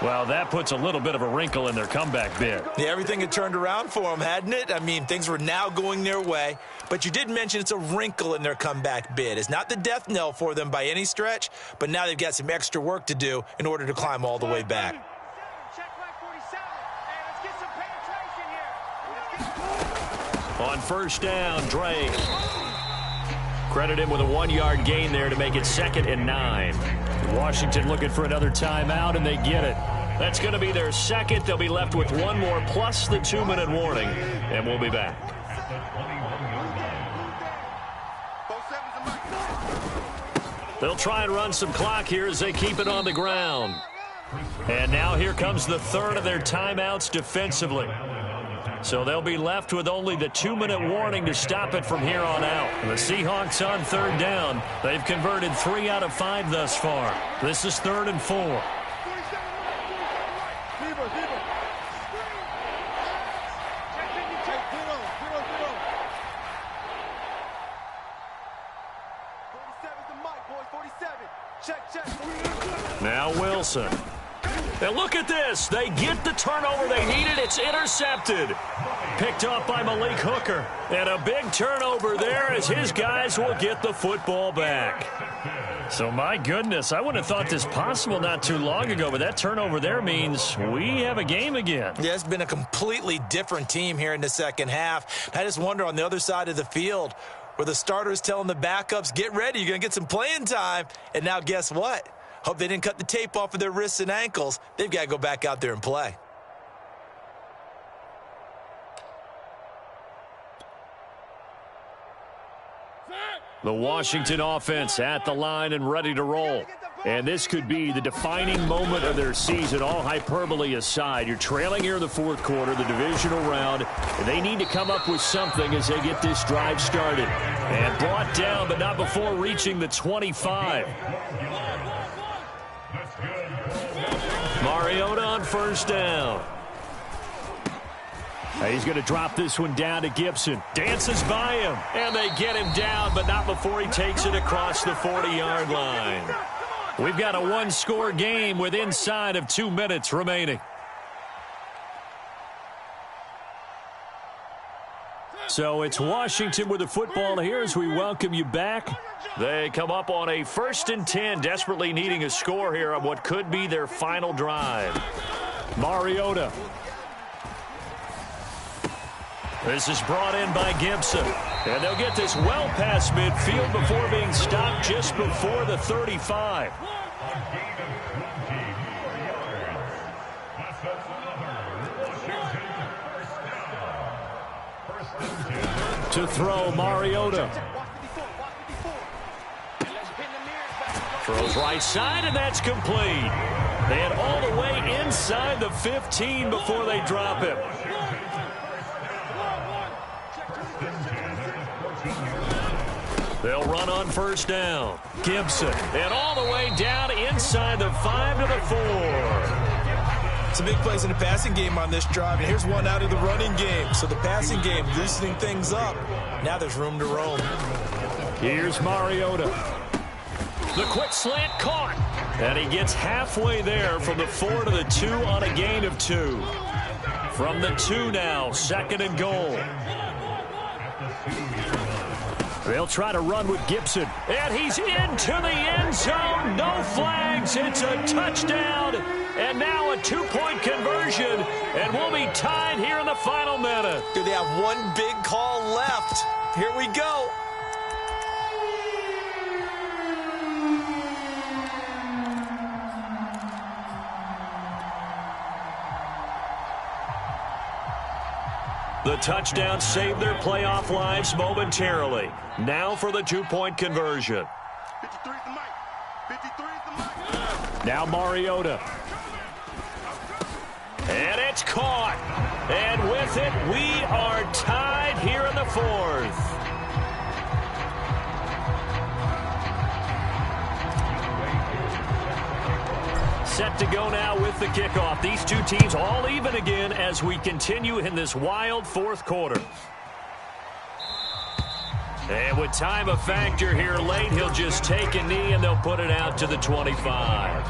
Well, that puts a little bit of a wrinkle in their comeback bid. Yeah, everything had turned around for them, hadn't it? I mean, things were now going their way. But you did mention it's a wrinkle in their comeback bid. It's not the death knell for them by any stretch, but now they've got some extra work to do in order to climb all the way back. On first down, Drake. Credit him with a 1-yard gain there to make it 2nd and 9. Washington looking for another timeout, and they get it. That's going to be their second. They'll be left with one more plus the 2-minute warning, and we'll be back. They'll try and run some clock here as they keep it on the ground. And now here comes the third of their timeouts defensively. So they'll be left with only the 2-minute warning to stop it from here on out. The Seahawks on 3rd down. They've converted 3 out of 5 thus far. This is 3rd and 4. Now Wilson. And look at this. They get the turnover they needed. It's intercepted. Picked up by Malik Hooker. And a big turnover there as his guys will get the football back. So, my goodness, I wouldn't have thought this possible not too long ago, but that turnover there means we have a game again. Yeah, it's been a completely different team here in the second half. I just wonder on the other side of the field where the starters telling the backups, get ready, you're going to get some playing time. And now guess what? Hope they didn't cut the tape off of their wrists and ankles. They've got to go back out there and play. The Washington offense at the line and ready to roll. And this could be the defining moment of their season, all hyperbole aside. You're trailing here in the 4th quarter, the divisional round, and they need to come up with something as they get this drive started. And brought down, but not before reaching the 25. Mariota on first down. He's going to drop this one down to Gibson. Dances by him, and they get him down, but not before he takes it across the 40-yard line. We've got a 1-score game with inside of 2 minutes remaining. So it's Washington with the football here as we welcome you back. They come up on a 1st and 10, desperately needing a score here on what could be their final drive. Mariota. This is brought in by Gibson. And they'll get this well past midfield before being stopped just before the 35. To throw, Mariota. Throws right side, and that's complete. And all the way inside the 15 before they drop him. They'll run on first down. Gibson. And all the way down inside the 5 to the 4. Some big plays in the passing game on this drive, and here's one out of the running game. So the passing game loosening things up. Now there's room to roam. Here's Mariota. The quick slant caught. And he gets halfway there from the 4 to the 2 on a gain of 2. From the 2 now, 2nd and goal. They'll try to run with Gibson. And he's into the end zone. No flags. It's a touchdown. And now a 2-point conversion. And we'll be tied here in the final minute. Do they have one big call left? Here we go. The touchdown saved their playoff lives momentarily. Now for the 2-point conversion. 53 is the mic. 53 is the mic. Now Mariota. And it's caught. And with it, we are tied here in the 4th. Set to go now with the kickoff. These two teams all even again as we continue in this wild 4th quarter. And with time a factor here late, he'll just take a knee and they'll put it out to the 25.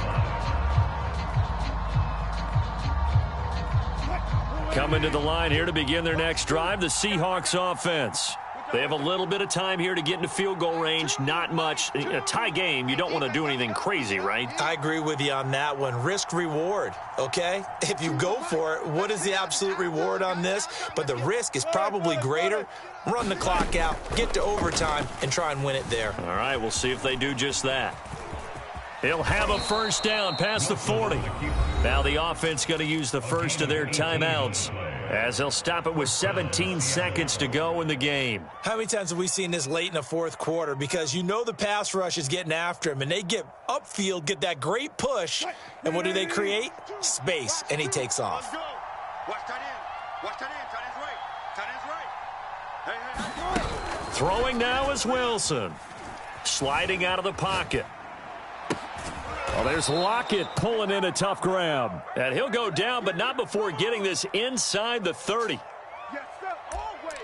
Coming to the line here to begin their next drive, the Seahawks offense. They have a little bit of time here to get into field goal range. Not much. In a tie game, you don't want to do anything crazy, right? I agree with you on that one. Risk reward, okay? If you go for it, what is the absolute reward on this? But the risk is probably greater. Run the clock out, get to overtime, and try and win it there. All right, we'll see if they do just that. He'll have a first down past the 40. Now the offense going to use the first of their timeouts as they'll stop it with 17 seconds to go in the game. How many times have we seen this late in the 4th quarter? Because you know the pass rush is getting after him, and they get upfield, get that great push, and what do they create? Space, and he takes off. Watch tight end. Watch tight end. Tight end's right. Tight end's right. Hey. Throwing now is Wilson. Sliding out of the pocket. Well, there's Lockett pulling in a tough grab. And he'll go down, but not before getting this inside the 30. Yes, sir. Always.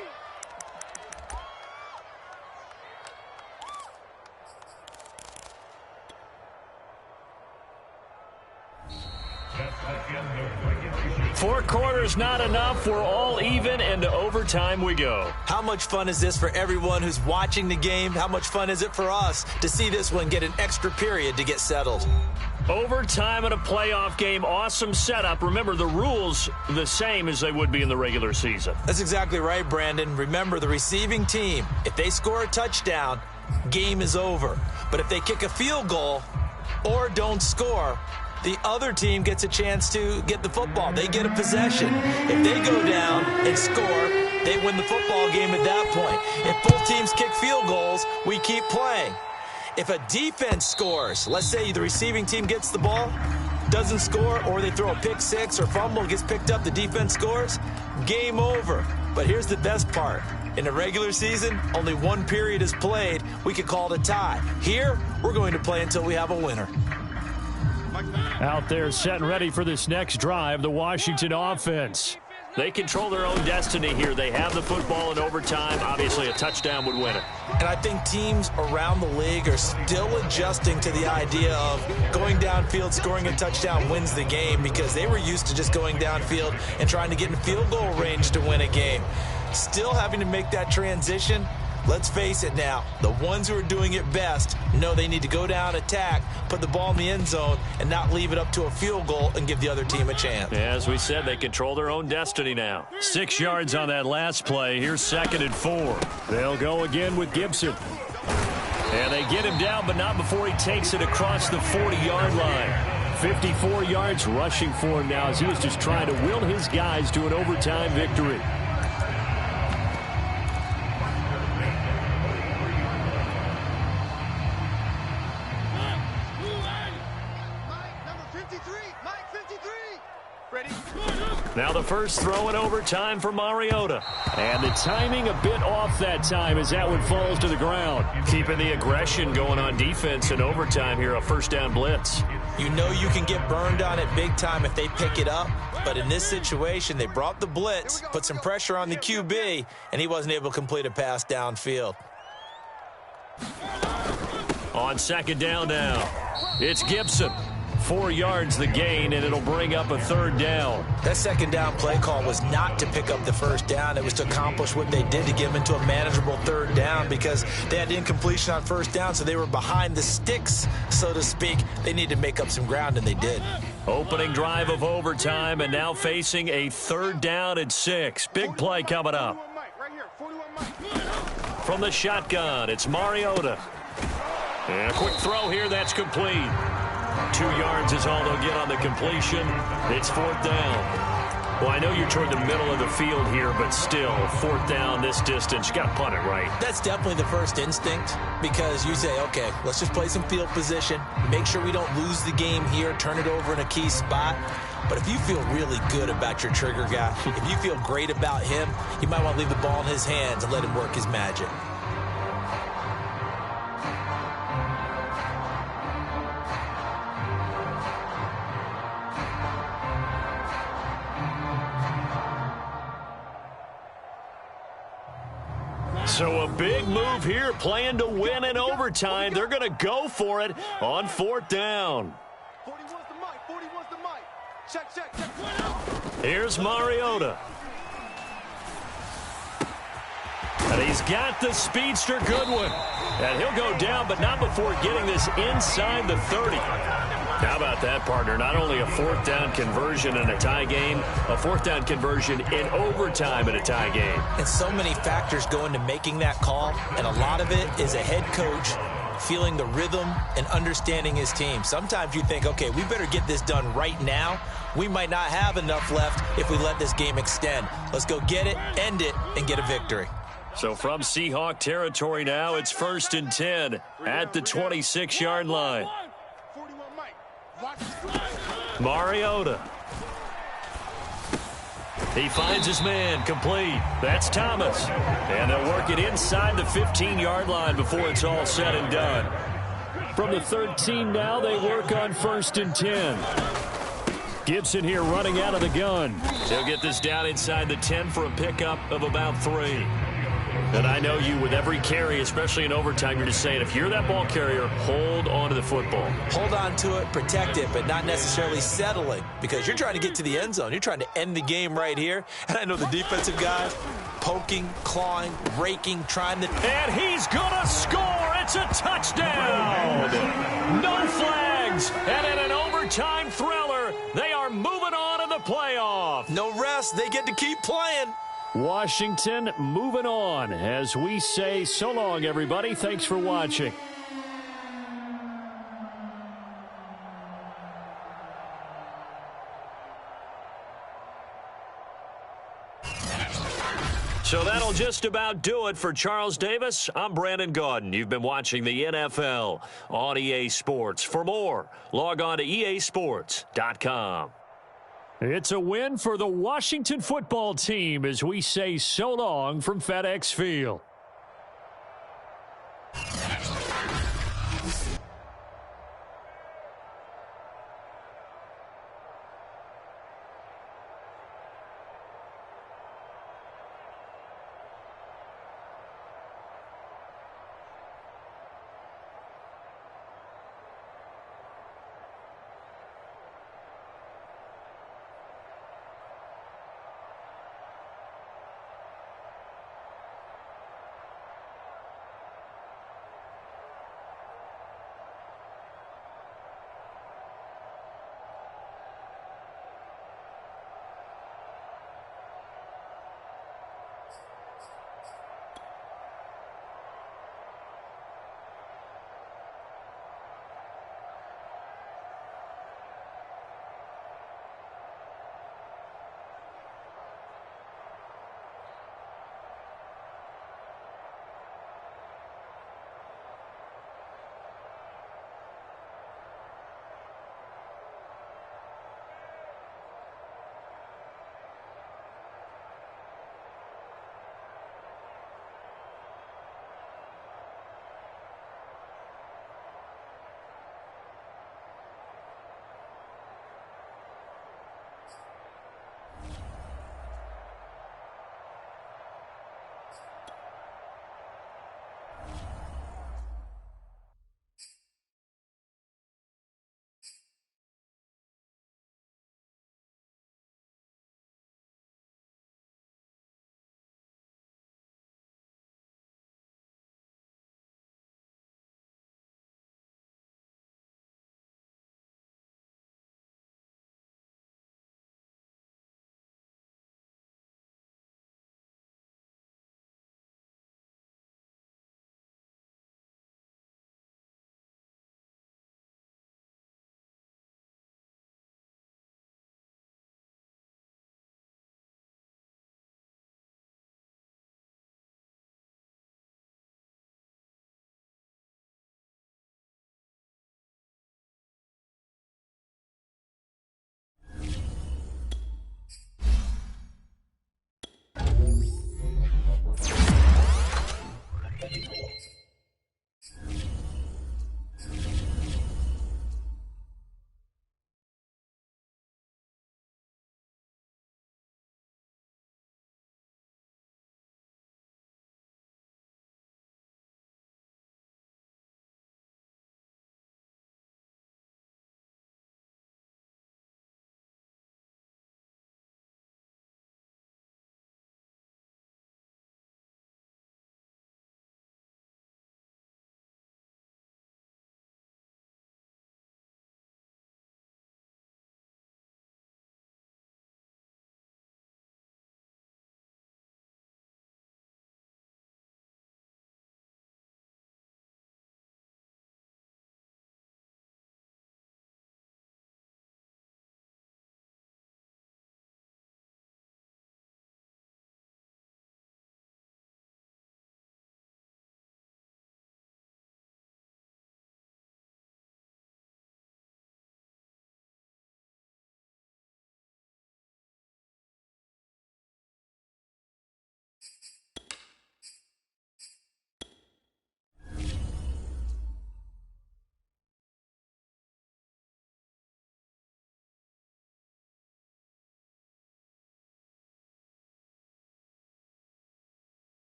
Four quarters not enough. We're all even, and to overtime we go. How much fun is this for everyone who's watching the game? How much fun is it for us to see this one get an extra period to get settled? Overtime in a playoff game, awesome setup. Remember, the rules the same as they would be in the regular season. That's exactly right, Brandon. Remember, the receiving team, if they score a touchdown, game is over. But if they kick a field goal or don't score, the other team gets a chance to get the football. They get a possession. If they go down and score, they win the football game at that point. If both teams kick field goals, we keep playing. If a defense scores, let's say the receiving team gets the ball, doesn't score, or they throw a pick six or fumble, gets picked up, the defense scores, game over. But here's the best part. In the regular season, only one period is played. We could call it a tie. Here, we're going to play until we have a winner. Out there set and ready for this next drive, the Washington offense. They control their own destiny here. They have the football in overtime. Obviously, a touchdown would win it. And I think teams around the league are still adjusting to the idea of going downfield, scoring a touchdown wins the game, because they were used to just going downfield and trying to get in field goal range to win a game. Still having to make that transition. Let's face it now, the ones who are doing it best know they need to go down, attack, put the ball in the end zone, and not leave it up to a field goal and give the other team a chance. As we said, they control their own destiny now. 6 yards on that last play. Here's 2nd and 4. They'll go again with Gibson. And they get him down, but not before he takes it across the 40-yard line. 54 yards rushing for him now as he was just trying to will his guys to an overtime victory. Now the first throw in overtime for Mariota. And the timing a bit off that time as that one falls to the ground. Keeping the aggression going on defense in overtime here, a first down blitz. You know you can get burned on it big time if they pick it up. But in this situation, they brought the blitz, put some pressure on the QB, and he wasn't able to complete a pass downfield. On 2nd down now, it's Gibson. 4 yards the gain, and it'll bring up a 3rd down. That second down play call was not to pick up the first down. It was to accomplish what they did to get them into a manageable 3rd down because they had incompletion on first down, so they were behind the sticks, so to speak. They needed to make up some ground, and they did. Opening drive of overtime, and now facing a 3rd down and 6. Big play coming up. From the shotgun, it's Mariota. And a quick throw here, that's complete. 2 yards is all they'll get on the completion. It's 4th down. Well, I know you're toward the middle of the field here, but still, 4th down this distance, you got to punt it right. That's definitely the first instinct because you say, okay, let's just play some field position, make sure we don't lose the game here, turn it over in a key spot. But if you feel really good about your trigger guy, if you feel great about him, you might want to leave the ball in his hands and let him work his magic. So a big move here, playing to win in overtime. They're going to go for it on 4th down. 41's the mic. 41's the mic. Check, check, check. Here's Mariota. And he's got the speedster Goodwin. And he'll go down, but not before getting this inside the 30. How about that, partner? Not only a 4th down conversion in a tie game, a 4th down conversion in overtime in a tie game. And so many factors go into making that call, and a lot of it is a head coach feeling the rhythm and understanding his team. Sometimes you think, okay, we better get this done right now. We might not have enough left if we let this game extend. Let's go get it, end it, and get a victory. So from Seahawk territory now, it's 1st and 10 at the 26-yard line. Mariota. He finds his man, complete. That's Thomas. And they'll work it inside the 15-yard line before it's all said and done. From the 13 now, they work on 1st and 10. Gibson here running out of the gun. He'll get this down inside the 10 for a pickup of about 3. And I know you, with every carry, especially in overtime, you're just saying, if you're that ball carrier, hold on to the football. Hold on to it, protect it, but not necessarily settling because you're trying to get to the end zone. You're trying to end the game right here. And I know the defensive guys poking, clawing, raking, trying to... And he's going to score. It's a touchdown. No flags. And in an overtime thriller, they are moving on in the playoff. No rest. They get to keep playing. Washington moving on as we say so long, everybody. Thanks for watching. So that'll just about do it for Charles Davis. I'm Brandon Gaudin. You've been watching the NFL on EA Sports. For more, log on to easports.com. It's a win for the Washington football team as we say so long from FedEx Field.